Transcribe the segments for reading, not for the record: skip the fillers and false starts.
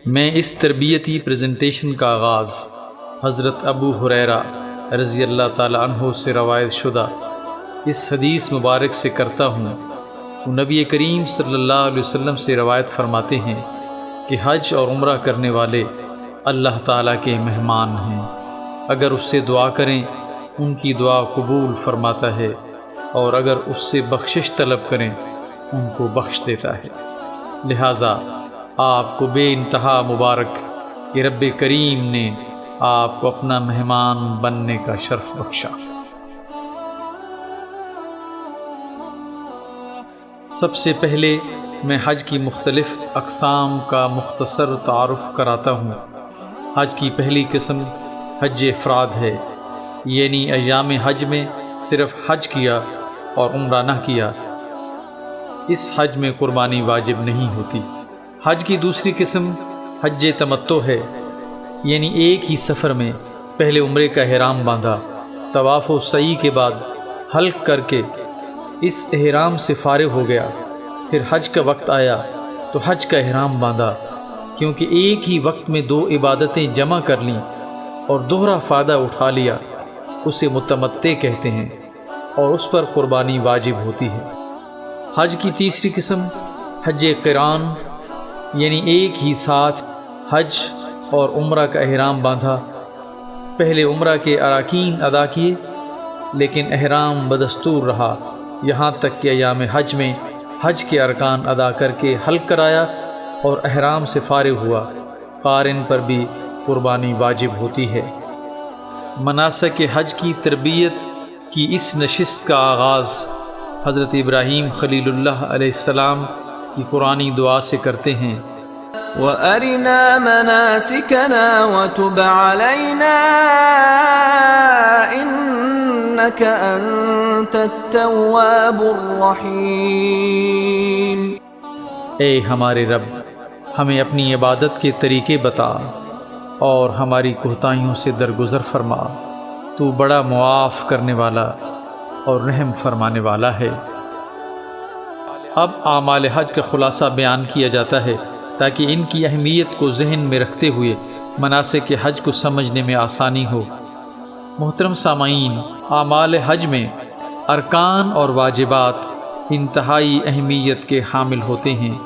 میں اس تربیتی پریزنٹیشن کا آغاز حضرت ابو ہریرہ رضی اللہ تعالی عنہ سے روایت شدہ اس حدیث مبارک سے کرتا ہوں۔ وہ نبی کریم صلی اللہ علیہ وسلم سے روایت فرماتے ہیں کہ حج اور عمرہ کرنے والے اللہ تعالیٰ کے مہمان ہیں، اگر اس سے دعا کریں ان کی دعا قبول فرماتا ہے، اور اگر اس سے بخشش طلب کریں ان کو بخش دیتا ہے۔ لہٰذا آپ کو بے انتہا مبارک کہ رب کریم نے آپ کو اپنا مہمان بننے کا شرف بخشا۔ سب سے پہلے میں حج کی مختلف اقسام کا مختصر تعارف کراتا ہوں۔ حج کی پہلی قسم حج افراد ہے، یعنی ایام حج میں صرف حج کیا اور عمرہ نہ کیا، اس حج میں قربانی واجب نہیں ہوتی۔ حج کی دوسری قسم حج تمتع ہے، یعنی ایک ہی سفر میں پہلے عمرے کا احرام باندھا، طواف و سعی کے بعد حلق کر کے اس احرام سے فارغ ہو گیا، پھر حج کا وقت آیا تو حج کا احرام باندھا، کیونکہ ایک ہی وقت میں دو عبادتیں جمع کر لیں اور دوہرا فائدہ اٹھا لیا، اسے متمتع کہتے ہیں اور اس پر قربانی واجب ہوتی ہے۔ حج کی تیسری قسم حج قران، یعنی ایک ہی ساتھ حج اور عمرہ کا احرام باندھا، پہلے عمرہ کے اراکین ادا کیے لیکن احرام بدستور رہا، یہاں تک کہ ایام حج میں حج کے ارکان ادا کر کے حلق کرایا اور احرام سے فارغ ہوا۔ قارن پر بھی قربانی واجب ہوتی ہے۔ مناسک حج کی تربیت کی اس نشست کا آغاز حضرت ابراہیم خلیل اللہ علیہ السلام کی قرآنی دعا سے کرتے ہیں۔ وَأَرِنَا مَنَاسِكَنَا وَتُبْ عَلَيْنَا إِنَّكَ أَنْتَ التَّوَّابُ الرَّحِيمُ۔ اے ہمارے رب، ہمیں اپنی عبادت کے طریقے بتا اور ہماری کوتاہیوں سے درگزر فرما، تو بڑا معاف کرنے والا اور رحم فرمانے والا ہے۔ اب اعمال حج کا خلاصہ بیان کیا جاتا ہے تاکہ ان کی اہمیت کو ذہن میں رکھتے ہوئے مناسک حج کو سمجھنے میں آسانی ہو۔ محترم سامعین، اعمال حج میں ارکان اور واجبات انتہائی اہمیت کے حامل ہوتے ہیں۔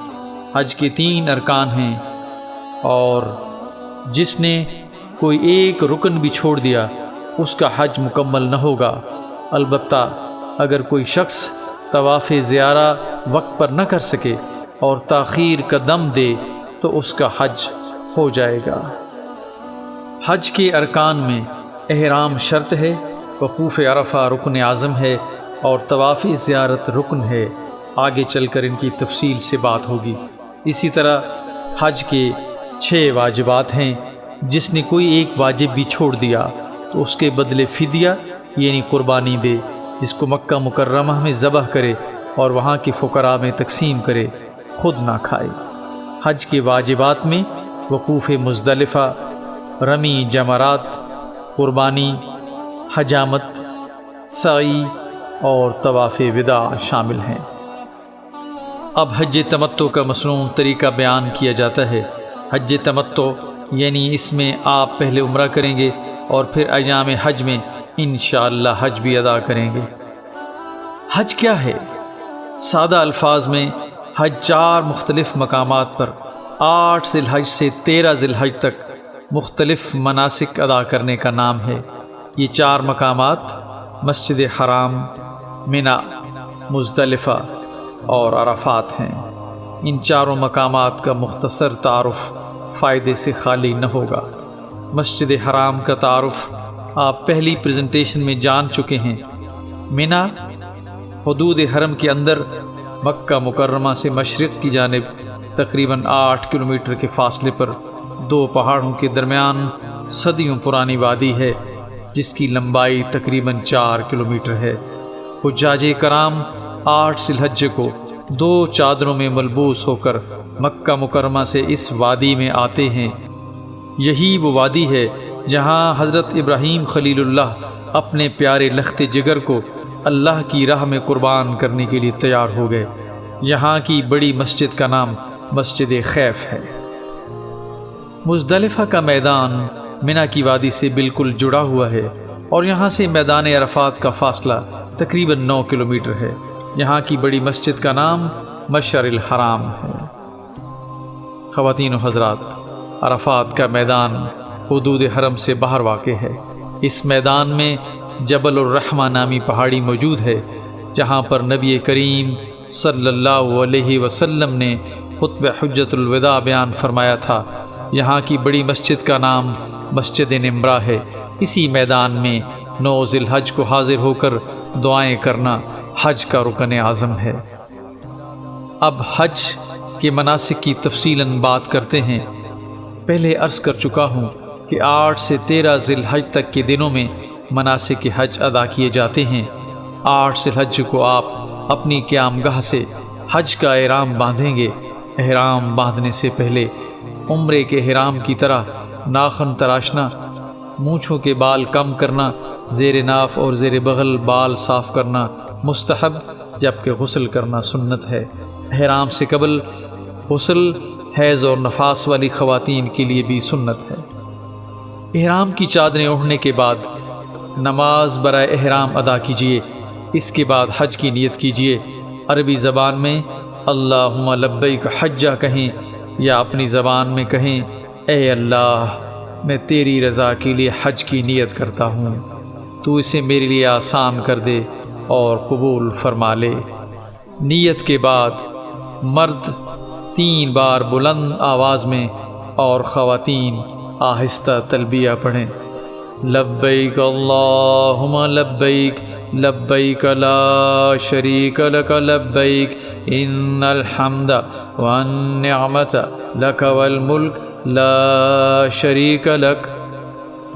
حج کے 3 ارکان ہیں اور جس نے کوئی ایک رکن بھی چھوڑ دیا اس کا حج مکمل نہ ہوگا، البتہ اگر کوئی شخص طواف زیارہ وقت پر نہ کر سکے اور تاخیر کا دم دے تو اس کا حج ہو جائے گا۔ حج کے ارکان میں احرام شرط ہے، وقوف عرفہ رکن اعظم ہے اور طواف زیارت رکن ہے۔ آگے چل کر ان کی تفصیل سے بات ہوگی۔ اسی طرح حج کے 6 واجبات ہیں، جس نے کوئی ایک واجب بھی چھوڑ دیا تو اس کے بدلے فدیہ یعنی قربانی دے، جس کو مکہ مکرمہ میں ذبح کرے اور وہاں کے فقراء میں تقسیم کرے، خود نہ کھائے۔ حج کے واجبات میں وقوف مزدلفہ، رمی جمرات، قربانی، حجامت، سعی اور طواف وداع شامل ہیں۔ اب حج تمتع کا مصنون طریقہ بیان کیا جاتا ہے۔ حج تمتع یعنی اس میں آپ پہلے عمرہ کریں گے اور پھر ایام حج میں انشاءاللہ حج بھی ادا کریں گے۔ حج کیا ہے؟ سادہ الفاظ میں حج 4 مختلف مقامات پر 8 ذی الحج سے 13 ذی الحج تک مختلف مناسک ادا کرنے کا نام ہے۔ یہ 4 مقامات مسجد حرام، منی، مزدلفہ اور عرفات ہیں۔ ان 4 مقامات کا مختصر تعارف فائدے سے خالی نہ ہوگا۔ مسجد حرام کا تعارف آپ پہلی پریزنٹیشن میں جان چکے ہیں۔ منی حدود حرم کے اندر مکہ مکرمہ سے مشرق کی جانب تقریباً 8 کلومیٹر کے فاصلے پر 2 پہاڑوں کے درمیان صدیوں پرانی وادی ہے، جس کی لمبائی تقریباً 4 کلومیٹر ہے۔ حجاج کرام 8 ذی الحج کو 2 چادروں میں ملبوس ہو کر مکہ مکرمہ سے اس وادی میں آتے ہیں۔ یہی وہ وادی ہے جہاں حضرت ابراہیم خلیل اللہ اپنے پیارے لخت جگر کو اللہ کی راہ میں قربان کرنے کے لیے تیار ہو گئے۔ یہاں کی بڑی مسجد کا نام مسجد خیف ہے۔ مزدلفہ کا میدان منا کی وادی سے بالکل جڑا ہوا ہے اور یہاں سے میدان عرفات کا فاصلہ تقریباً 9 کلومیٹر ہے۔ یہاں کی بڑی مسجد کا نام مشعر الحرام ہے۔ خواتین و حضرات، عرفات کا میدان حدود حرم سے باہر واقع ہے۔ اس میدان میں جبل الرحمہ نامی پہاڑی موجود ہے، جہاں پر نبی کریم صلی اللہ علیہ وسلم نے خطبہ حجۃ الوداع بیان فرمایا تھا۔ یہاں کی بڑی مسجد کا نام مسجد نمرہ ہے۔ اسی میدان میں 9 ذی الحج کو حاضر ہو کر دعائیں کرنا حج کا رکن اعظم ہے۔ اب حج کے مناسک کی تفصیلاً بات کرتے ہیں۔ پہلے عرض کر چکا ہوں کہ 8 سے 13 ذی الحج تک کے دنوں میں مناسک حج ادا کیے جاتے ہیں۔ 8 ذی الحج کو آپ اپنی قیام گاہ سے حج کا احرام باندھیں گے۔ احرام باندھنے سے پہلے عمرے کے احرام کی طرح ناخن تراشنا، مونچھوں کے بال کم کرنا، زیر ناف اور زیر بغل بال صاف کرنا مستحب، جبکہ غسل کرنا سنت ہے۔ احرام سے قبل غسل حیض اور نفاس والی خواتین کے لیے بھی سنت ہے۔ احرام کی چادریں اوڑھنے کے بعد نماز برائے احرام ادا کیجیے۔ اس کے بعد حج کی نیت کیجیے۔ عربی زبان میں اللہم لبیک حجہ کہیں یا اپنی زبان میں کہیں اے اللہ، میں تیری رضا کے لیے حج کی نیت کرتا ہوں، تو اسے میرے لیے آسان کر دے اور قبول فرما لے۔ نیت کے بعد مرد 3 بار بلند آواز میں اور خواتین آہستہ تلبیہ پڑھیں۔ لبیک اللہم لبیک لبیک لا شریک لک لبیک ان الحمد والنعمت لک والملک لا شریک لک۔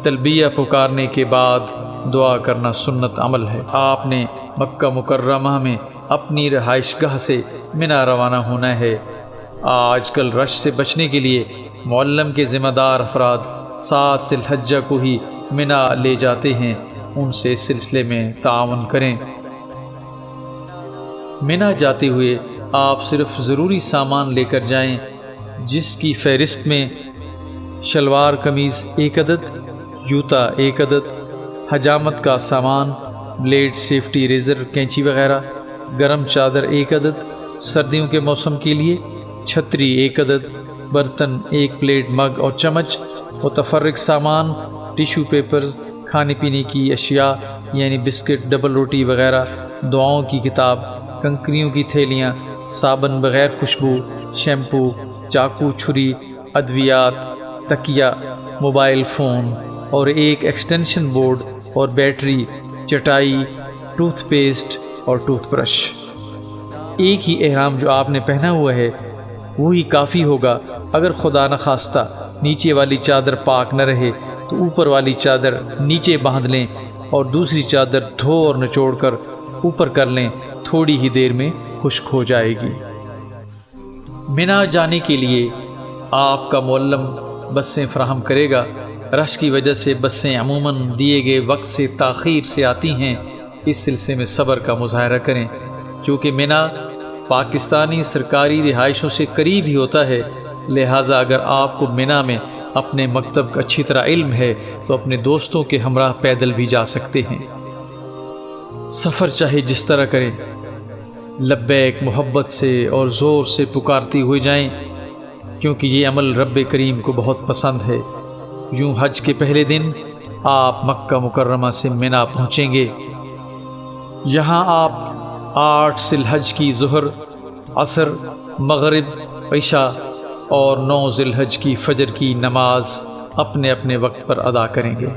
تلبیہ پکارنے کے بعد دعا کرنا سنت عمل ہے۔ آپ نے مکہ مکرمہ میں اپنی رہائش گاہ سے منا روانہ ہونا ہے۔ آج کل رش سے بچنے کے لیے معلم کے ذمہ دار افراد 7 ذی الحجہ کو ہی منا لے جاتے ہیں۔ ان سے اس سلسلے میں تعاون کریں۔ منا جاتے ہوئے آپ صرف ضروری سامان لے کر جائیں، جس کی فہرست میں شلوار قمیض 1 عدد، جوتا 1 عدد، حجامت کا سامان، بلیڈ، سیفٹی ریزر، کینچی وغیرہ، گرم چادر 1 عدد، سردیوں کے موسم کے لیے چھتری 1 عدد، برتن 1 پلیٹ، مگ اور چمچ، متفرق سامان، ٹیشو پیپرز، کھانے پینے کی اشیاء یعنی بسکٹ، ڈبل روٹی وغیرہ، دعاؤں کی کتاب، کنکریوں کی تھیلیاں، صابن بغیر خوشبو، شیمپو، چاقو، چھری، ادویات، تکیہ، موبائل فون اور 1 ایکسٹینشن بورڈ اور بیٹری، چٹائی، ٹوتھ پیسٹ اور ٹوتھ برش۔ ایک ہی احرام جو آپ نے پہنا ہوا ہے وہی کافی ہوگا۔ اگر خدا نخواستہ نیچے والی چادر پاک نہ رہے تو اوپر والی چادر نیچے باندھ لیں اور دوسری چادر دھو اور نچوڑ کر اوپر کر لیں، تھوڑی ہی دیر میں خشک ہو جائے گی۔ منا جانے کے لیے آپ کا معلم بسیں فراہم کرے گا۔ رش کی وجہ سے بسیں عموماً دیے گئے وقت سے تاخیر سے آتی ہیں۔ اس سلسلے میں صبر کا مظاہرہ کریں۔ چونکہ منا پاکستانی سرکاری رہائشوں سے قریب ہی ہوتا ہے، لہٰذا اگر آپ کو منا میں اپنے مکتب کا اچھی طرح علم ہے تو اپنے دوستوں کے ہمراہ پیدل بھی جا سکتے ہیں۔ سفر چاہے جس طرح کریں، لبیک محبت سے اور زور سے پکارتے ہوئے جائیں، کیونکہ یہ عمل رب کریم کو بہت پسند ہے۔ یوں حج کے پہلے دن آپ مکہ مکرمہ سے منا پہنچیں گے۔ یہاں آپ 8 ذی الحج کی ظہر، عصر، مغرب، عشاء اور 9 ذی الحج کی فجر کی نماز اپنے اپنے وقت پر ادا کریں گے۔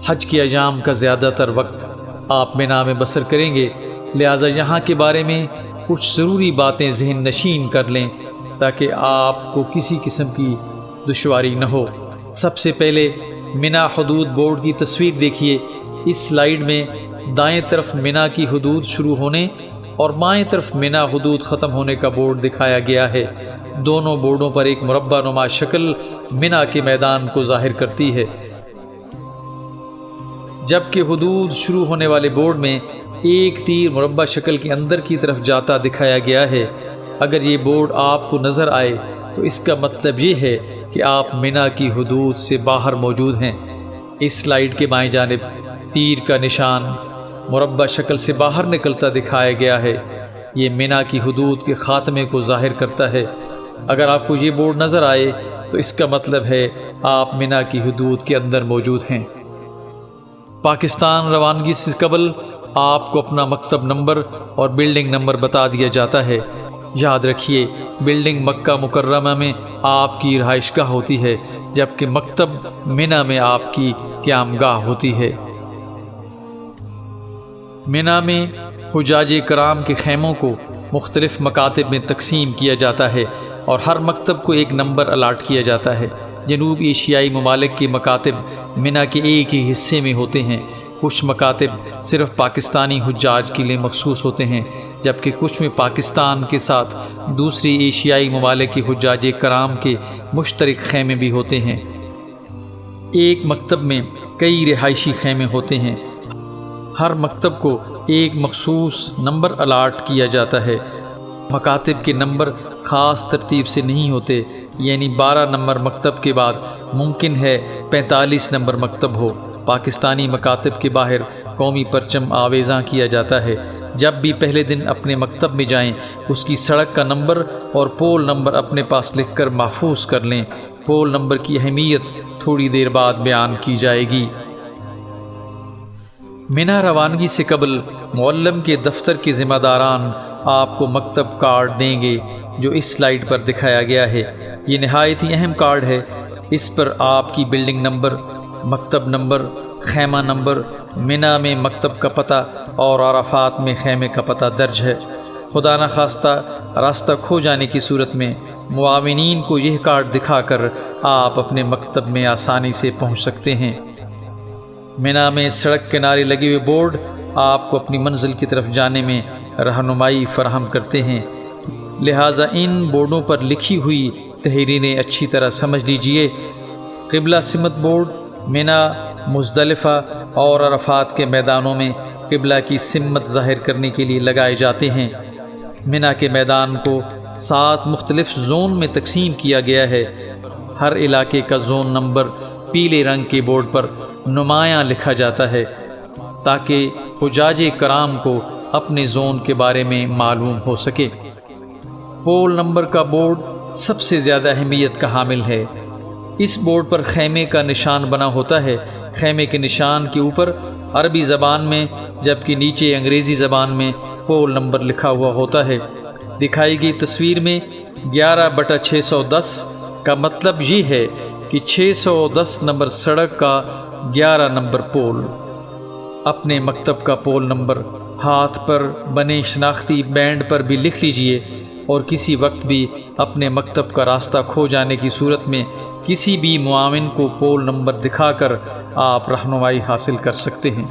حج کے ایام کا زیادہ تر وقت آپ منا میں بسر کریں گے، لہٰذا یہاں کے بارے میں کچھ ضروری باتیں ذہن نشین کر لیں تاکہ آپ کو کسی قسم کی دشواری نہ ہو۔ سب سے پہلے منا حدود بورڈ کی تصویر دیکھیے۔ اس سلائیڈ میں دائیں طرف منا کی حدود شروع ہونے اور بائیں طرف منا حدود ختم ہونے کا بورڈ دکھایا گیا ہے۔ دونوں بورڈوں پر ایک مربع نما شکل منا کے میدان کو ظاہر کرتی ہے، جبکہ حدود شروع ہونے والے بورڈ میں ایک تیر مربع شکل کے اندر کی طرف جاتا دکھایا گیا ہے۔ اگر یہ بورڈ آپ کو نظر آئے تو اس کا مطلب یہ ہے کہ آپ منا کی حدود سے باہر موجود ہیں۔ اس سلائیڈ کے بائیں جانب تیر کا نشان مربع شکل سے باہر نکلتا دکھایا گیا ہے۔ یہ منا کی حدود کے خاتمے کو ظاہر کرتا ہے۔ اگر آپ کو یہ بورڈ نظر آئے تو اس کا مطلب ہے آپ منا کی حدود کے اندر موجود ہیں۔ پاکستان روانگی سے قبل آپ کو اپنا مکتب نمبر اور بلڈنگ نمبر بتا دیا جاتا ہے۔ یاد رکھیے، بلڈنگ مکہ مکرمہ میں آپ کی رہائش گاہ ہوتی ہے، جبکہ مکتب منا میں آپ کی قیام گاہ ہوتی ہے۔ منا میں حجاج کرام کے خیموں کو مختلف مکاتب میں تقسیم کیا جاتا ہے اور ہر مکتب کو ایک نمبر الاٹ کیا جاتا ہے۔ جنوب ایشیائی ممالک کے مکاتب منا کے ایک ہی حصے میں ہوتے ہیں۔ کچھ مکاتب صرف پاکستانی حجاج کے لیے مخصوص ہوتے ہیں، جبکہ کچھ میں پاکستان کے ساتھ دوسری ایشیائی ممالک کے حجاج کرام کے مشترک خیمے بھی ہوتے ہیں۔ ایک مکتب میں کئی رہائشی خیمے ہوتے ہیں۔ ہر مکتب کو ایک مخصوص نمبر الاٹ کیا جاتا ہے۔ مکاتب کے نمبر خاص ترتیب سے نہیں ہوتے، یعنی 12 نمبر مکتب کے بعد ممکن ہے 45 نمبر مکتب ہو۔ پاکستانی مکاتب کے باہر قومی پرچم آویزاں کیا جاتا ہے۔ جب بھی پہلے دن اپنے مکتب میں جائیں، اس کی سڑک کا نمبر اور پول نمبر اپنے پاس لکھ کر محفوظ کر لیں۔ پول نمبر کی اہمیت تھوڑی دیر بعد بیان کی جائے گی۔ منا روانگی سے قبل معلم کے دفتر کے ذمہ داران آپ کو مکتب کارڈ دیں گے، جو اس سلائیڈ پر دکھایا گیا ہے۔ یہ نہایت ہی اہم کارڈ ہے۔ اس پر آپ کی بلڈنگ نمبر، مکتب نمبر، خیمہ نمبر، منا میں مکتب کا پتہ اور عرفات میں خیمے کا پتہ درج ہے۔ خدا نخواستہ راستہ کھو جانے کی صورت میں معاونین کو یہ کارڈ دکھا کر آپ اپنے مکتب میں آسانی سے پہنچ سکتے ہیں۔ منا میں سڑک کنارے لگے ہوئے بورڈ آپ کو اپنی منزل کی طرف جانے میں رہنمائی فراہم کرتے ہیں، لہٰذا ان بورڈوں پر لکھی ہوئی تحریریں اچھی طرح سمجھ لیجئے۔ قبلہ سمت بورڈ منا، مزدلفہ اور عرفات کے میدانوں میں قبلہ کی سمت ظاہر کرنے کے لیے لگائے جاتے ہیں۔ منا کے میدان کو 7 مختلف زون میں تقسیم کیا گیا ہے۔ ہر علاقے کا زون نمبر پیلے رنگ کے بورڈ پر نمایاں لکھا جاتا ہے تاکہ حجاج کرام کو اپنے زون کے بارے میں معلوم ہو سکے۔ پول نمبر کا بورڈ سب سے زیادہ اہمیت کا حامل ہے۔ اس بورڈ پر خیمے کا نشان بنا ہوتا ہے۔ خیمے کے نشان کے اوپر عربی زبان میں جبکہ نیچے انگریزی زبان میں پول نمبر لکھا ہوا ہوتا ہے۔ دکھائی گئی تصویر میں 11/610 کا مطلب یہ ہے کہ 610 نمبر سڑک کا 11 نمبر پول۔ اپنے مکتب کا پول نمبر ہاتھ پر بنے شناختی بینڈ پر بھی لکھ لیجئے، اور کسی وقت بھی اپنے مکتب کا راستہ کھو جانے کی صورت میں کسی بھی معاون کو پول نمبر دکھا کر آپ رہنمائی حاصل کر سکتے ہیں۔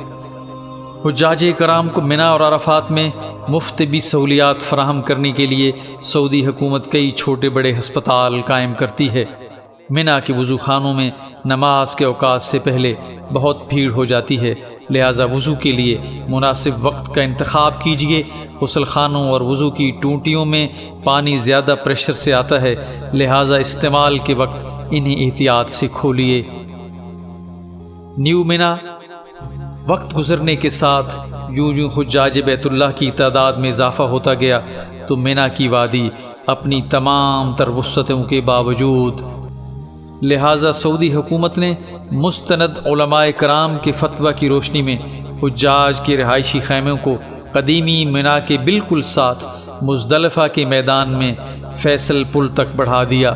حجاج کرام کو منا اور عرفات میں مفت طبی سہولیات فراہم کرنے کے لیے سعودی حکومت کئی چھوٹے بڑے ہسپتال قائم کرتی ہے۔ منا کے وضو خانوں میں نماز کے اوقات سے پہلے بہت بھیڑ ہو جاتی ہے، لہٰذا وضو کے لیے مناسب وقت کا انتخاب کیجیے۔ غسل خانوں اور وضو کی ٹونٹیوں میں پانی زیادہ پریشر سے آتا ہے، لہٰذا استعمال کے وقت انہیں احتیاط سے کھولیے۔ نیو منا وقت گزرنے کے ساتھ یوں حجاج بیت اللہ کی تعداد میں اضافہ ہوتا گیا تو منا کی وادی اپنی تمام تر وسعتوں کے باوجود، لہٰذا سعودی حکومت نے مستند علماء کرام کے فتویٰ کی روشنی میں حجاج کے رہائشی خیموں کو قدیمی منا کے بالکل ساتھ مزدلفہ کے میدان میں فیصل پل تک بڑھا دیا۔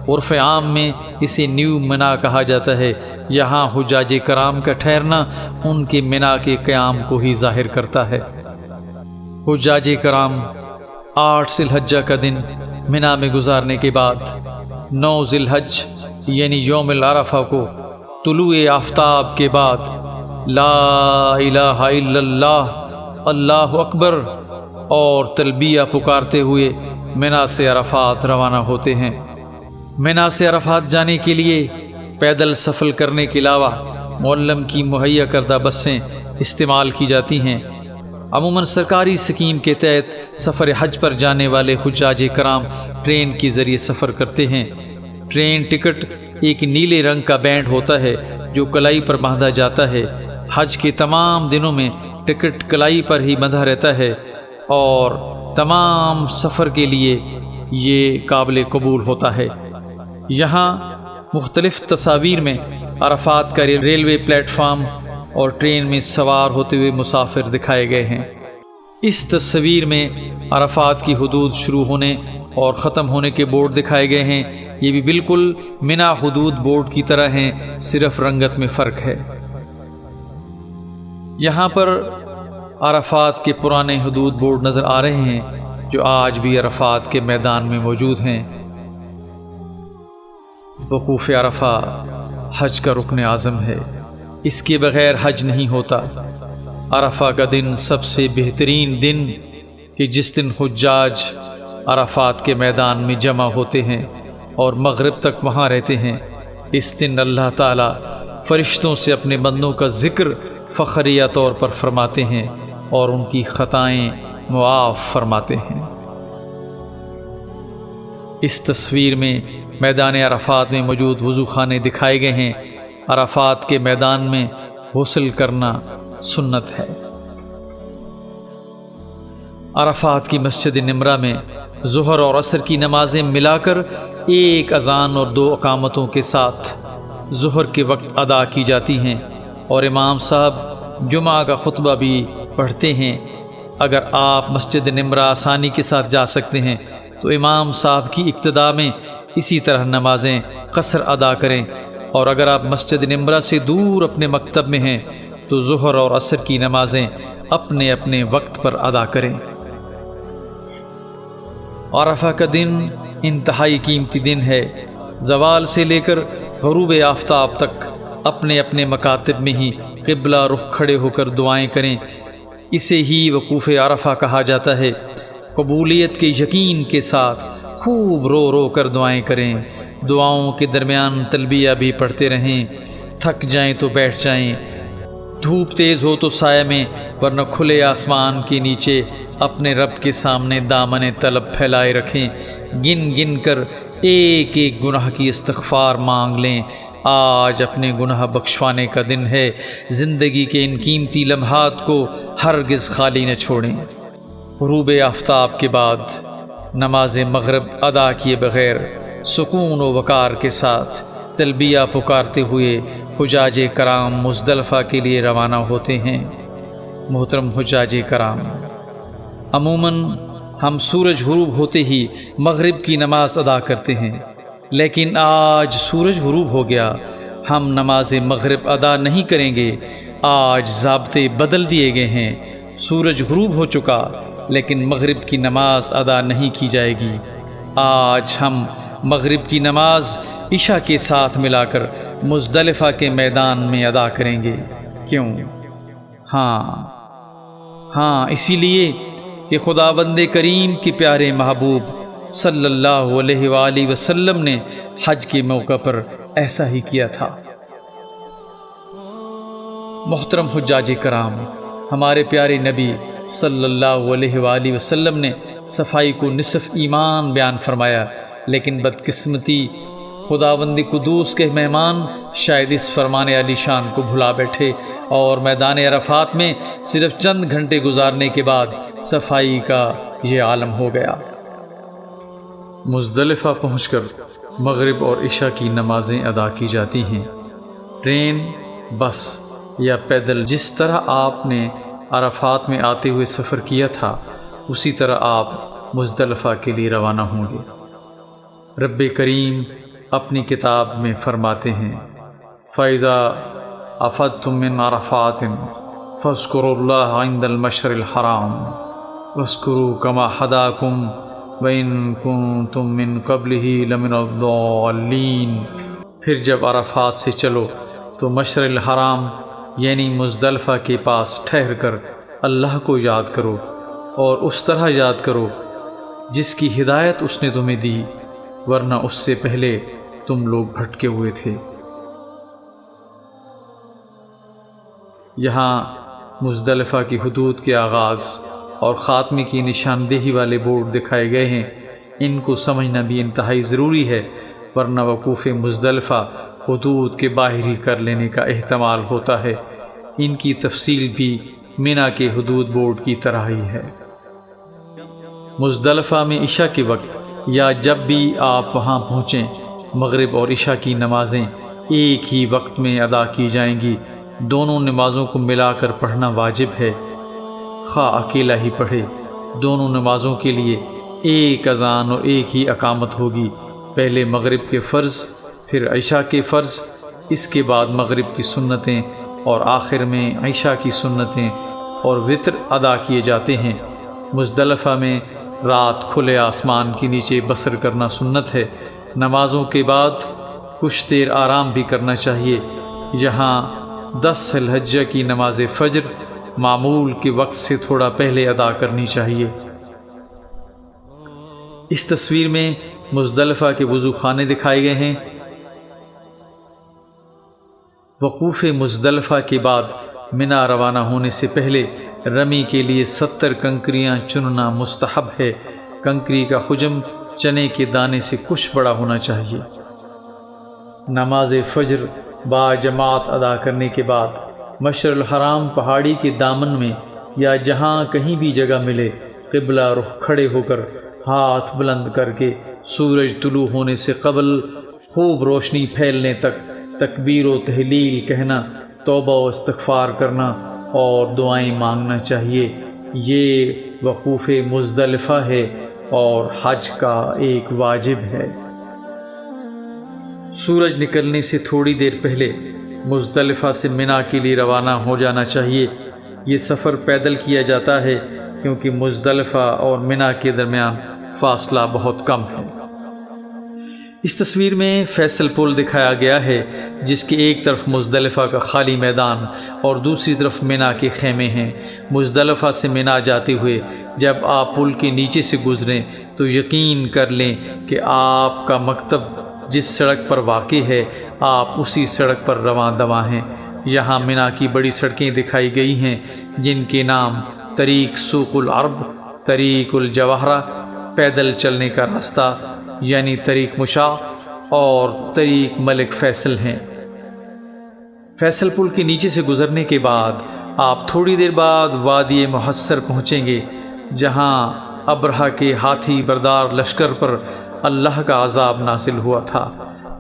عرف عام میں اسے نیو منا کہا جاتا ہے۔ یہاں حجاج کرام کا ٹھہرنا ان کے منا کے قیام کو ہی ظاہر کرتا ہے۔ حجاج کرام 8 ذی الحجہ کا دن منا میں گزارنے کے بعد 9 ذی الحجہ یعنی یوم العرفہ کو طلوع آفتاب کے بعد لا الہ الا اللہ، اللہ اکبر اور تلبیہ پکارتے ہوئے منا سے عرفات روانہ ہوتے ہیں۔ منا سے عرفات جانے کے لیے پیدل سفر کرنے کے علاوہ معلم کی مہیا کردہ بسیں استعمال کی جاتی ہیں۔ عموماً سرکاری سکیم کے تحت سفر حج پر جانے والے حجاج کرام ٹرین کے ذریعے سفر کرتے ہیں۔ ٹرین ٹکٹ ایک نیلے رنگ کا بینڈ ہوتا ہے جو کلائی پر باندھا جاتا ہے۔ حج کے تمام دنوں میں ٹکٹ کلائی پر ہی بندھا رہتا ہے اور تمام سفر کے لیے یہ قابل قبول ہوتا ہے۔ یہاں مختلف تصاویر میں عرفات کا ریلوے پلیٹ فارم اور ٹرین میں سوار ہوتے ہوئے مسافر دکھائے گئے ہیں۔ اس تصویر میں عرفات کی حدود شروع ہونے اور ختم ہونے کے بورڈ دکھائے گئے ہیں۔ یہ بھی بالکل منا حدود بورڈ کی طرح ہیں، صرف رنگت میں فرق ہے۔ یہاں پر عرفات کے پرانے حدود بورڈ نظر آ رہے ہیں جو آج بھی عرفات کے میدان میں موجود ہیں۔ وقوف عرفہ حج کا رکن اعظم ہے، اس کے بغیر حج نہیں ہوتا۔ عرفہ کا دن سب سے بہترین دن کہ جس دن حجاج عرفات کے میدان میں جمع ہوتے ہیں اور مغرب تک وہاں رہتے ہیں۔ اس دن اللہ تعالیٰ فرشتوں سے اپنے بندوں کا ذکر فخریہ طور پر فرماتے ہیں اور ان کی خطائیں معاف فرماتے ہیں۔ اس تصویر میں میدان عرفات میں موجود وضو خانے دکھائے گئے ہیں۔ عرفات کے میدان میں غسل کرنا سنت ہے۔ عرفات کی مسجد نمرہ میں ظہر اور عصر کی نمازیں ملا کر ایک اذان اور 2 اقامتوں کے ساتھ ظہر کے وقت ادا کی جاتی ہیں اور امام صاحب جمعہ کا خطبہ بھی پڑھتے ہیں۔ اگر آپ مسجد نمرہ آسانی کے ساتھ جا سکتے ہیں تو امام صاحب کی اقتداء میں اسی طرح نمازیں قصر ادا کریں، اور اگر آپ مسجد نمرہ سے دور اپنے مکتب میں ہیں تو ظہر اور عصر کی نمازیں اپنے اپنے وقت پر ادا کریں۔ عرفہ کا دن انتہائی قیمتی دن ہے۔ زوال سے لے کر غروب آفتاب تک اپنے اپنے مکاتب میں ہی قبلہ رخ کھڑے ہو کر دعائیں کریں۔ اسے ہی وقوف عرفہ کہا جاتا ہے۔ قبولیت کے یقین کے ساتھ خوب رو رو کر دعائیں کریں۔ دعاؤں کے درمیان تلبیہ بھی پڑھتے رہیں۔ تھک جائیں تو بیٹھ جائیں، دھوپ تیز ہو تو سائے میں، ورنہ کھلے آسمان کے نیچے اپنے رب کے سامنے دامن طلب پھیلائے رکھیں۔ گن گن کر ایک ایک گناہ کی استغفار مانگ لیں۔ آج اپنے گناہ بخشوانے کا دن ہے۔ زندگی کے ان قیمتی لمحات کو ہرگز خالی نہ چھوڑیں۔ غروب آفتاب کے بعد نماز مغرب ادا کیے بغیر سکون و وقار کے ساتھ تلبیہ پکارتے ہوئے حجاج کرام مزدلفہ کے لیے روانہ ہوتے ہیں۔ محترم حجاج کرام، عموماً ہم سورج غروب ہوتے ہی مغرب کی نماز ادا کرتے ہیں، لیکن آج سورج غروب ہو گیا، ہم نماز مغرب ادا نہیں کریں گے۔ آج ضابطے بدل دیے گئے ہیں۔ سورج غروب ہو چکا لیکن مغرب کی نماز ادا نہیں کی جائے گی۔ آج ہم مغرب کی نماز عشاء کے ساتھ ملا کر مزدلفہ کے میدان میں ادا کریں گے۔ کیوں؟ ہاں اسی لیے کہ خداوند کریم کے پیارے محبوب صلی اللہ علیہ وآلہ وسلم نے حج کے موقع پر ایسا ہی کیا تھا۔ محترم حجاج کرام، ہمارے پیارے نبی صلی اللہ علیہ وآلہ وسلم نے صفائی کو نصف ایمان بیان فرمایا، لیکن بدقسمتی خداوند قدوس کے مہمان شاید اس فرمان علی شان کو بھلا بیٹھے اور میدان عرفات میں صرف چند گھنٹے گزارنے کے بعد صفائی کا یہ عالم ہو گیا۔ مزدلفہ پہنچ کر مغرب اور عشاء کی نمازیں ادا کی جاتی ہیں۔ ٹرین، بس یا پیدل جس طرح آپ نے عرفات میں آتے ہوئے سفر کیا تھا، اسی طرح آپ مزدلفہ کے لیے روانہ ہوں گے۔ رب کریم اپنی کتاب میں فرماتے ہیں، فَإِذَا أَفَضْتُم مِّنْ عَرَفَاتٍ فَاذْكُرُوا اللَّهَ عِندَ الْمَشْعَرِ الْحَرَامِ وَاذْكُرُوا كَمَا هَدَاكُمْ وَإِن كُنتُم مِّن قَبْلِهِ لَمِنَ الضَّالِّينَ۔ پھر جب عرفات سے چلو تو مشعر الحرام یعنی مزدلفہ کے پاس ٹھہر کر اللہ کو یاد کرو، اور اس طرح یاد کرو جس کی ہدایت اس نے تمہیں دی، ورنہ اس سے پہلے تم لوگ بھٹکے ہوئے تھے۔ یہاں مزدلفہ کی حدود کے آغاز اور خاتمے کی نشاندہی والے بورڈ دکھائے گئے ہیں۔ ان کو سمجھنا بھی انتہائی ضروری ہے، ورنہ وقوف مزدلفہ حدود کے باہر ہی کر لینے کا احتمال ہوتا ہے۔ ان کی تفصیل بھی منی کے حدود بورڈ کی طرح ہی ہے۔ مزدلفہ میں عشاء کے وقت یا جب بھی آپ وہاں پہنچیں، مغرب اور عشاء کی نمازیں ایک ہی وقت میں ادا کی جائیں گی۔ دونوں نمازوں کو ملا کر پڑھنا واجب ہے، خواہ اکیلا ہی پڑھے۔ دونوں نمازوں کے لیے ایک اذان اور ایک ہی اقامت ہوگی، پہلے مغرب کے فرض، پھر عشاء کے فرض، اس کے بعد مغرب کی سنتیں اور آخر میں عشاء کی سنتیں اور وتر ادا کیے جاتے ہیں۔ مزدلفہ میں رات کھلے آسمان کے نیچے بسر کرنا سنت ہے۔ نمازوں کے بعد کچھ دیر آرام بھی کرنا چاہیے۔ یہاں 10 ذی الحجہ کی نماز فجر معمول کے وقت سے تھوڑا پہلے ادا کرنی چاہیے۔ اس تصویر میں مزدلفہ کے وضو خانے دکھائے گئے ہیں۔ وقوف مزدلفہ کے بعد منی روانہ ہونے سے پہلے رمی کے لیے 70 کنکریاں چننا مستحب ہے۔ کنکری کا حجم چنے کے دانے سے کچھ بڑا ہونا چاہیے۔ نماز فجر با جماعت ادا کرنے کے بعد مشعر الحرام پہاڑی کے دامن میں یا جہاں کہیں بھی جگہ ملے قبلہ رخ کھڑے ہو کر ہاتھ بلند کر کے سورج طلوع ہونے سے قبل خوب روشنی پھیلنے تک تکبیر و تہلیل کہنا، توبہ و استغفار کرنا اور دعائیں مانگنا چاہیے۔ یہ وقوف مزدلفہ ہے اور حج کا ایک واجب ہے۔ سورج نکلنے سے تھوڑی دیر پہلے مزدلفہ سے منی کے لیے روانہ ہو جانا چاہیے۔ یہ سفر پیدل کیا جاتا ہے کیونکہ مزدلفہ اور منی کے درمیان فاصلہ بہت کم ہے۔ اس تصویر میں فیصل پل دکھایا گیا ہے، جس کے ایک طرف مزدلفہ کا خالی میدان اور دوسری طرف منی کے خیمے ہیں۔ مزدلفہ سے منی جاتے ہوئے جب آپ پل کے نیچے سے گزریں تو یقین کر لیں کہ آپ کا مکتب جس سڑک پر واقع ہے آپ اسی سڑک پر رواں دواں ہیں۔ یہاں منی کی بڑی سڑکیں دکھائی گئی ہیں جن کے نام طریق سوق العرب، طریق الجواہرہ، پیدل چلنے کا راستہ یعنی طریق مشاع اور طریق ملک فیصل ہیں۔ فیصل پل کے نیچے سے گزرنے کے بعد آپ تھوڑی دیر بعد وادی محصر پہنچیں گے، جہاں ابرہہ کے ہاتھی بردار لشکر پر اللہ کا عذاب نازل ہوا تھا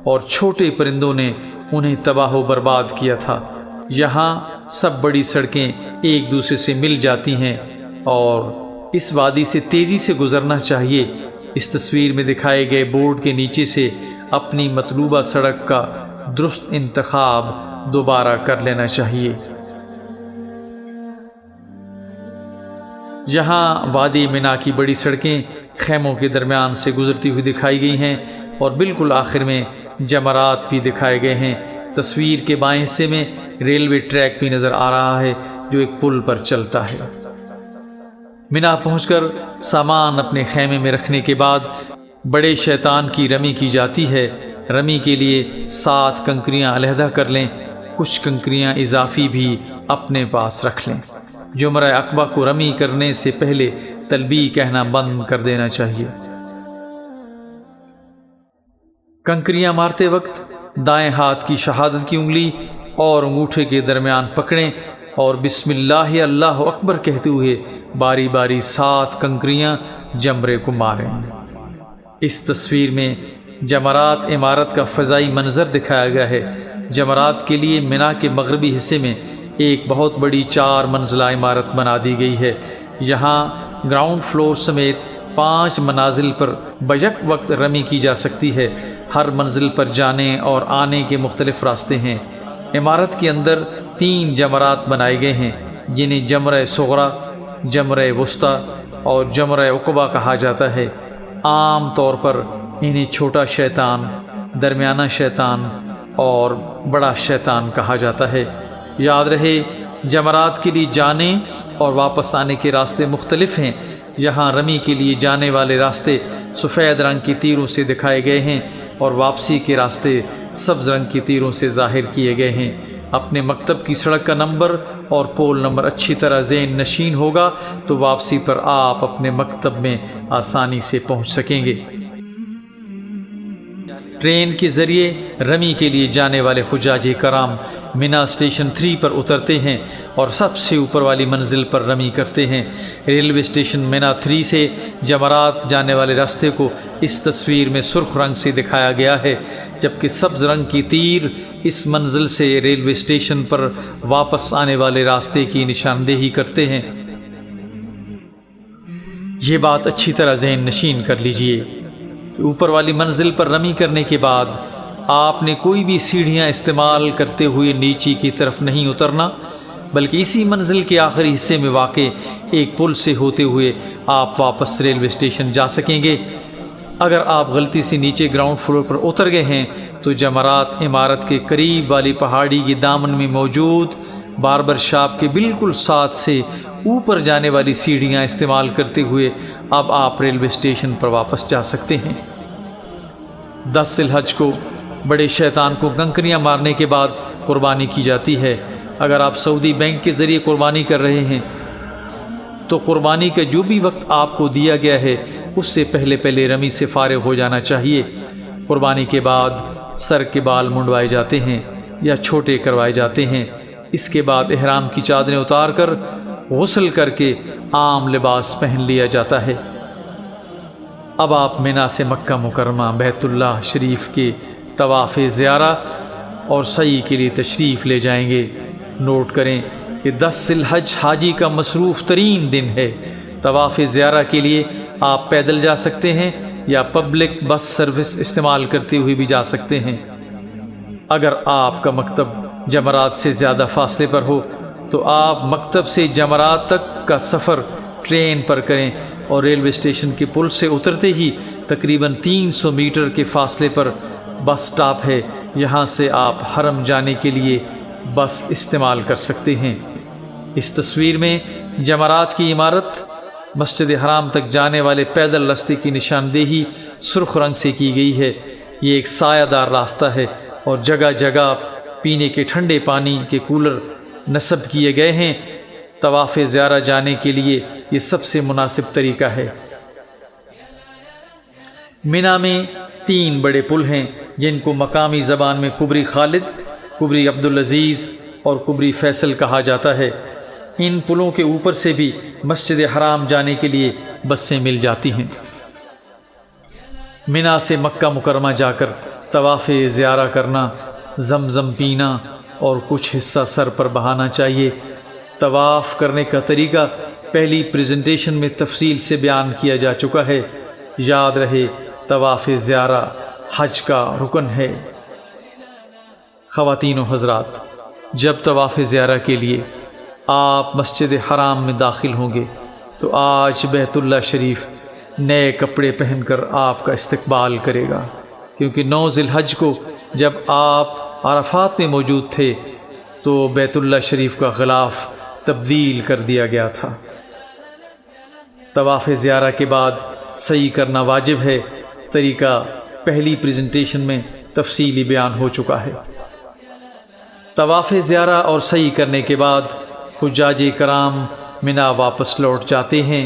اور چھوٹے پرندوں نے انہیں تباہ و برباد کیا تھا۔ یہاں سب بڑی سڑکیں ایک دوسرے سے مل جاتی ہیں اور اس وادی سے تیزی سے گزرنا چاہیے۔ اس تصویر میں دکھائے گئے بورڈ کے نیچے سے اپنی مطلوبہ سڑک کا درست انتخاب دوبارہ کر لینا چاہیے۔ یہاں وادی منی کی بڑی سڑکیں خیموں کے درمیان سے گزرتی ہوئی دکھائی گئی ہیں اور بالکل آخر میں جمرات بھی دکھائے گئے ہیں۔ تصویر کے بائیں حصے میں ریلوے ٹریک بھی نظر آ رہا ہے جو ایک پل پر چلتا ہے۔ منی پہنچ کر سامان اپنے خیمے میں رکھنے کے بعد بڑے شیطان کی رمی کی جاتی ہے۔ رمی کے لیے 7 کنکریاں علیحدہ کر لیں، کچھ کنکریاں اضافی بھی اپنے پاس رکھ لیں۔ جمرہ عقبہ کو رمی کرنے سے پہلے تلبیہ کہنا بند کر دینا چاہیے۔ کنکریاں مارتے وقت دائیں ہاتھ کی شہادت کی انگلی اور انگوٹھے کے درمیان پکڑیں اور بسم اللہ اللہ اکبر کہتے ہوئے باری باری 7 کنکریاں جمرے کو ماریں۔ اس تصویر میں جمرات عمارت کا فضائی منظر دکھایا گیا ہے۔ جمرات کے لیے منی کے مغربی حصے میں ایک بہت بڑی 4 منزلہ عمارت بنا دی گئی ہے۔ یہاں گراؤنڈ فلور سمیت 5 منازل پر بیک وقت رمی کی جا سکتی ہے۔ ہر منزل پر جانے اور آنے کے مختلف راستے ہیں۔ عمارت کے اندر 3 جمرات بنائے گئے ہیں جنہیں جمرہ صغریٰ، جمرہ وسطیٰ اور جمرہ عقبہ کہا جاتا ہے۔ عام طور پر انہیں چھوٹا شیطان، درمیانہ شیطان اور بڑا شیطان کہا جاتا ہے۔ یاد رہے جمرات کے لیے جانے اور واپس آنے کے راستے مختلف ہیں۔ یہاں رمی کے لیے جانے والے راستے سفید رنگ کی تیروں سے دکھائے گئے ہیں اور واپسی کے راستے سبز رنگ کی تیروں سے ظاہر کیے گئے ہیں۔ اپنے مکتب کی سڑک کا نمبر اور پول نمبر اچھی طرح ذہن نشین ہوگا تو واپسی پر آپ اپنے مکتب میں آسانی سے پہنچ سکیں گے۔ ٹرین کے ذریعے رمی کے لیے جانے والے حجاج کرام مینا اسٹیشن 3 پر اترتے ہیں اور سب سے اوپر والی منزل پر رمی کرتے ہیں۔ ریلوے اسٹیشن مینا 3 سے جمرات جانے والے راستے کو اس تصویر میں سرخ رنگ سے دکھایا گیا ہے، جبکہ سبز رنگ کی تیر اس منزل سے ریلوے اسٹیشن پر واپس آنے والے راستے کی نشاندہی کرتے ہیں۔ یہ بات اچھی طرح ذہن نشین کر لیجئے کہ اوپر والی منزل پر رمی کرنے کے بعد آپ نے کوئی بھی سیڑھیاں استعمال کرتے ہوئے نیچے کی طرف نہیں اترنا، بلکہ اسی منزل کے آخری حصے میں واقع ایک پل سے ہوتے ہوئے آپ واپس ریلوے اسٹیشن جا سکیں گے۔ اگر آپ غلطی سے نیچے گراؤنڈ فلور پر اتر گئے ہیں تو جمرات عمارت کے قریب والی پہاڑی کے دامن میں موجود باربر شاپ کے بالکل ساتھ سے اوپر جانے والی سیڑھیاں استعمال کرتے ہوئے اب آپ ریلوے اسٹیشن پر واپس جا سکتے ہیں۔ 10 ذی الحج کو بڑے شیطان کو کنکریاں مارنے کے بعد قربانی کی جاتی ہے۔ اگر آپ سعودی بینک کے ذریعے قربانی کر رہے ہیں تو قربانی کا جو بھی وقت آپ کو دیا گیا ہے اس سے پہلے رمی سے فارغ ہو جانا چاہیے۔ قربانی کے بعد سر کے بال منڈوائے جاتے ہیں یا چھوٹے کروائے جاتے ہیں۔ اس کے بعد احرام کی چادریں اتار کر غسل کر کے عام لباس پہن لیا جاتا ہے۔ اب آپ مینا سے مکہ مکرمہ بیت اللہ شریف کے طواف زیارہ اور سعی کے لیے تشریف لے جائیں گے۔ نوٹ کریں کہ 10 ذی الحج حاجی کا مصروف ترین دن ہے۔ طواف زیارہ کے لیے آپ پیدل جا سکتے ہیں یا پبلک بس سروس استعمال کرتے ہوئے بھی جا سکتے ہیں۔ اگر آپ کا مکتب جمرات سے زیادہ فاصلے پر ہو تو آپ مکتب سے جمرات تک کا سفر ٹرین پر کریں اور ریلوے اسٹیشن کے پل سے اترتے ہی تقریباً 300 میٹر کے فاصلے پر بس سٹاپ ہے۔ یہاں سے آپ حرم جانے کے لیے بس استعمال کر سکتے ہیں۔ اس تصویر میں جمرات کی عمارت مسجد حرام تک جانے والے پیدل راستے کی نشاندہی سرخ رنگ سے کی گئی ہے۔ یہ ایک سایہ دار راستہ ہے اور جگہ جگہ پینے کے ٹھنڈے پانی کے کولر نصب کیے گئے ہیں۔ طواف زیارہ جانے کے لیے یہ سب سے مناسب طریقہ ہے۔ مینا میں 3 بڑے پل ہیں جن کو مقامی زبان میں کبری خالد، کبری عبدالعزیز اور کبری فیصل کہا جاتا ہے۔ ان پلوں کے اوپر سے بھی مسجد حرام جانے کے لیے بسیں مل جاتی ہیں۔ مینا سے مکہ مکرمہ جا کر طواف زیارہ کرنا، زمزم پینا اور کچھ حصہ سر پر بہانا چاہیے۔ طواف کرنے کا طریقہ پہلی پریزنٹیشن میں تفصیل سے بیان کیا جا چکا ہے۔ یاد رہے طواف زیارہ حج کا رکن ہے۔ خواتین و حضرات، جب طواف زیارہ کے لیے آپ مسجد حرام میں داخل ہوں گے تو آج بیت اللہ شریف نئے کپڑے پہن کر آپ کا استقبال کرے گا، کیونکہ 9 ذی الحج کو جب آپ عرفات میں موجود تھے تو بیت اللہ شریف کا غلاف تبدیل کر دیا گیا تھا۔ طواف زیارہ کے بعد سعی کرنا واجب ہے۔ طریقہ پہلی پریزنٹیشن میں تفصیلی بیان ہو چکا ہے۔ طواف زیارہ اور سعی کرنے کے بعد حجاج کرام مینا واپس لوٹ جاتے ہیں۔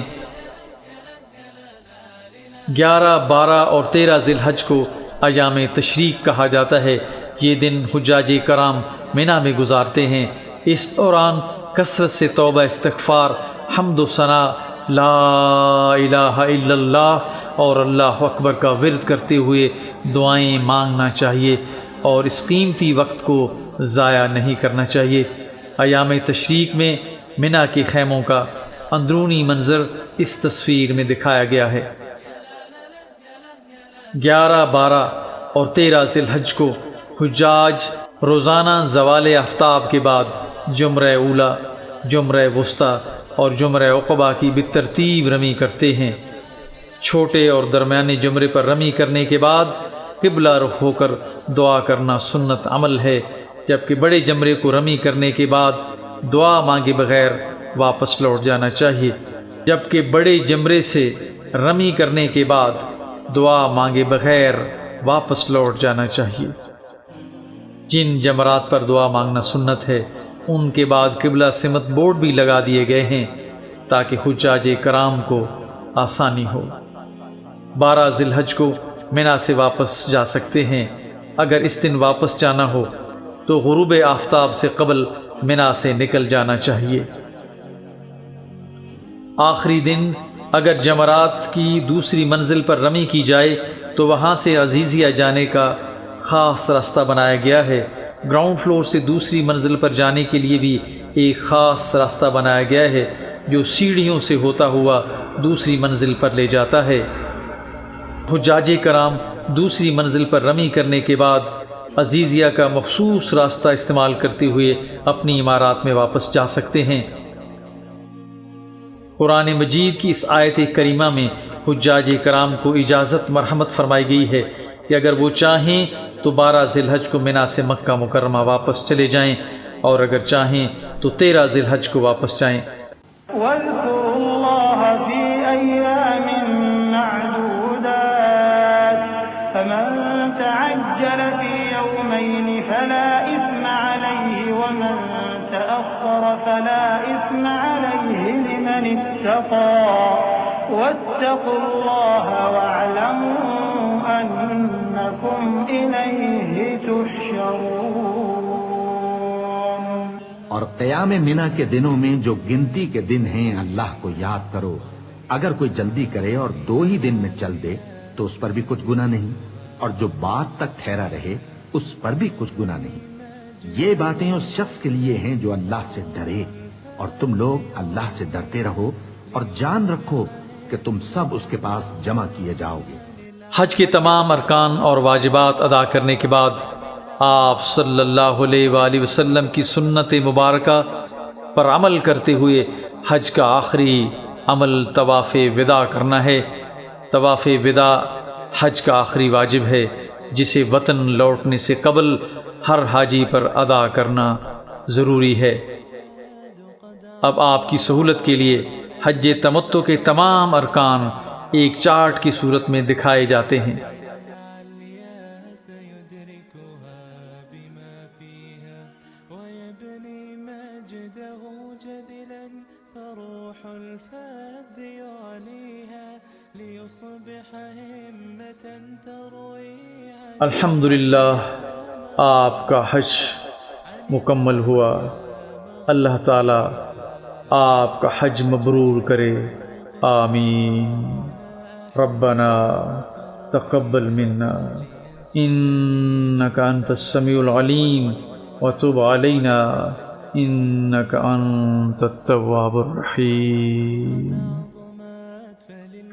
11، 12 اور 13 ذی الحج کو ایام تشریق کہا جاتا ہے۔ یہ دن حجاج کرام مینا میں گزارتے ہیں۔ اس دوران کثرت سے توبہ استغفار، حمد و ثنا، لا الہ الا اللہ اور اللہ اکبر کا ورد کرتے ہوئے دعائیں مانگنا چاہیے اور اس قیمتی وقت کو ضائع نہیں کرنا چاہیے۔ ایام تشریق میں مینا کے خیموں کا اندرونی منظر اس تصویر میں دکھایا گیا ہے۔ 11، 12 اور 13 ذی الحج کو حجاج روزانہ زوال آفتاب کے بعد جمرہ اولا، جمرہ وسطیٰ اور جمرہ عقبہ کی بالترتیب رمی کرتے ہیں۔ چھوٹے اور درمیانے جمرے پر رمی کرنے کے بعد قبلہ رخ ہو کر دعا کرنا سنت عمل ہے، جبکہ بڑے جمرے کو رمی کرنے کے بعد دعا مانگے بغیر واپس لوٹ جانا چاہیے، جبکہ بڑے جمرے سے رمی کرنے کے بعد دعا مانگے بغیر واپس لوٹ جانا چاہیے۔ جن جمرات پر دعا مانگنا سنت ہے ان کے بعد قبلہ سمت بورڈ بھی لگا دیے گئے ہیں تاکہ حجاج کرام کو آسانی ہو۔ 12 ذی الحج کو منا سے واپس جا سکتے ہیں۔ اگر اس دن واپس جانا ہو تو غروب آفتاب سے قبل منا سے نکل جانا چاہیے۔ آخری دن اگر جمرات کی دوسری منزل پر رمی کی جائے تو وہاں سے عزیزیہ جانے کا خاص راستہ بنایا گیا ہے۔ گراؤنڈ فلور سے دوسری منزل پر جانے کے لیے بھی ایک خاص راستہ بنایا گیا ہے جو سیڑھیوں سے ہوتا ہوا دوسری منزل پر لے جاتا ہے۔ حجاج کرام دوسری منزل پر رمی کرنے کے بعد عزیزیہ کا مخصوص راستہ استعمال کرتے ہوئے اپنی عمارات میں واپس جا سکتے ہیں۔ قرآن مجید کی اس آیت کریمہ میں حجاج کرام کو اجازت مرحمت فرمائی گئی ہے کہ اگر وہ چاہیں تو 12 ذی الحج کو منا سے مکہ مکرمہ واپس چلے جائیں، اور اگر چاہیں تو 13 ذی الحج کو واپس جائیں۔ واذكروا الله في أيام معدودات فمن تعجل في يومين فلا إثم عليه ومن تأخر فلا إثم عليه لمن اتقى واتقوا الله واعلموا أنكم إليه تحشرون۔ اور قیام منا کے دنوں میں جو گنتی کے دن ہیں اللہ کو یاد کرو۔ اگر کوئی جلدی کرے اور 2 ہی دن میں چل دے تو اس پر بھی کچھ گناہ نہیں، اور جو بعد تک ٹھہرا رہے اس پر بھی کچھ گناہ نہیں۔ یہ باتیں اس شخص کے لیے ہیں جو اللہ سے ڈرے، اور تم لوگ اللہ سے ڈرتے رہو اور جان رکھو کہ تم سب اس کے پاس جمع کیے جاؤ گے۔ حج کے تمام ارکان اور واجبات ادا کرنے کے بعد آپ صلی اللہ علیہ وآلہ وسلم کی سنت مبارکہ پر عمل کرتے ہوئے حج کا آخری عمل طواف وداع کرنا ہے۔ طواف وداع حج کا آخری واجب ہے جسے وطن لوٹنے سے قبل ہر حاجی پر ادا کرنا ضروری ہے۔ اب آپ کی سہولت کے لیے حج تمتع کے تمام ارکان ایک چارٹ کی صورت میں دکھائے جاتے ہیں۔ الحمدللہ آپ کا حج مکمل ہوا۔ اللہ تعالی آپ کا حج مبرور کرے، آمین۔ ربنا تقبل منا انک انت السمیع العلیم وتب علینا انک انت التواب الرحیم۔